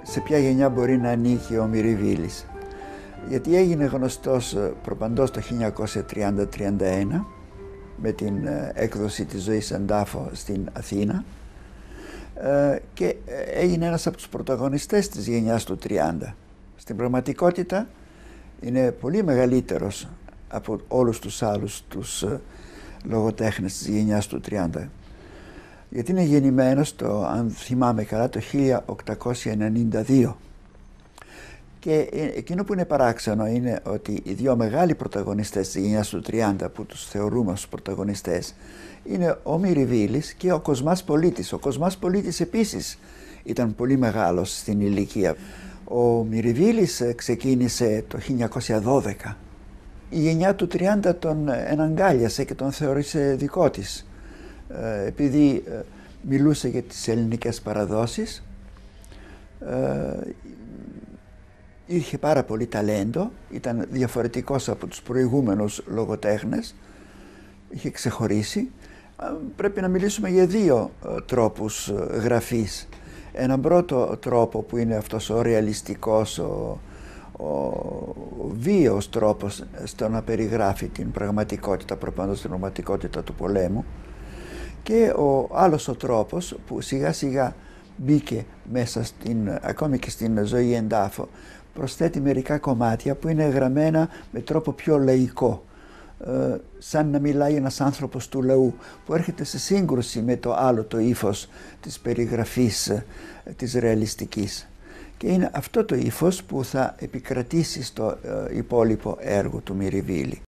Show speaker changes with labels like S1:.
S1: σε ποια γενιά μπορεί να ανήκει ο Μυριβίλης. Γιατί έγινε γνωστός προπαντός το 1930-31 με την έκδοση της Ζωής εν τάφο στην Αθήνα και έγινε ένας από τους πρωταγωνιστές της γενιάς του 30. Στην πραγματικότητα είναι πολύ μεγαλύτερος από όλους τους άλλους τους λογοτέχνες της γενιάς του 30. Γιατί είναι γεννημένος, αν θυμάμαι καλά, το 1892. Και εκείνο που είναι παράξενο είναι ότι οι δύο μεγάλοι πρωταγωνιστές της γενιάς του 30 που τους θεωρούμε ως πρωταγωνιστές είναι ο Μυριβίλης και ο Κοσμάς Πολίτης. Ο Κοσμάς Πολίτης επίσης ήταν πολύ μεγάλος στην ηλικία. Ο Μυριβίλης ξεκίνησε το 1912. Η γενιά του 30 τον εναγκάλιασε και τον θεώρησε δικό της, επειδή μιλούσε για τις ελληνικές παραδόσεις, είχε πάρα πολύ ταλέντο, ήταν διαφορετικός από τους προηγούμενους λογοτέχνες, είχε ξεχωρίσει. Πρέπει να μιλήσουμε για δύο τρόπους γραφής. Έναν πρώτο τρόπο που είναι αυτός ο ρεαλιστικός, ο βίαιος τρόπος στο να περιγράφει την πραγματικότητα, προπάντως την πραγματικότητα του πολέμου, και ο άλλος ο τρόπος που σιγά σιγά μπήκε μέσα ακόμη και στην Ζωή εν τάφο, προσθέτει μερικά κομμάτια που είναι γραμμένα με τρόπο πιο λαϊκό, σαν να μιλάει ένας άνθρωπος του λαού, που έρχεται σε σύγκρουση με το άλλο το ύφος της περιγραφής της ρεαλιστικής. Και είναι αυτό το ύφος που θα επικρατήσει στο υπόλοιπο έργο του Μυριβίλη.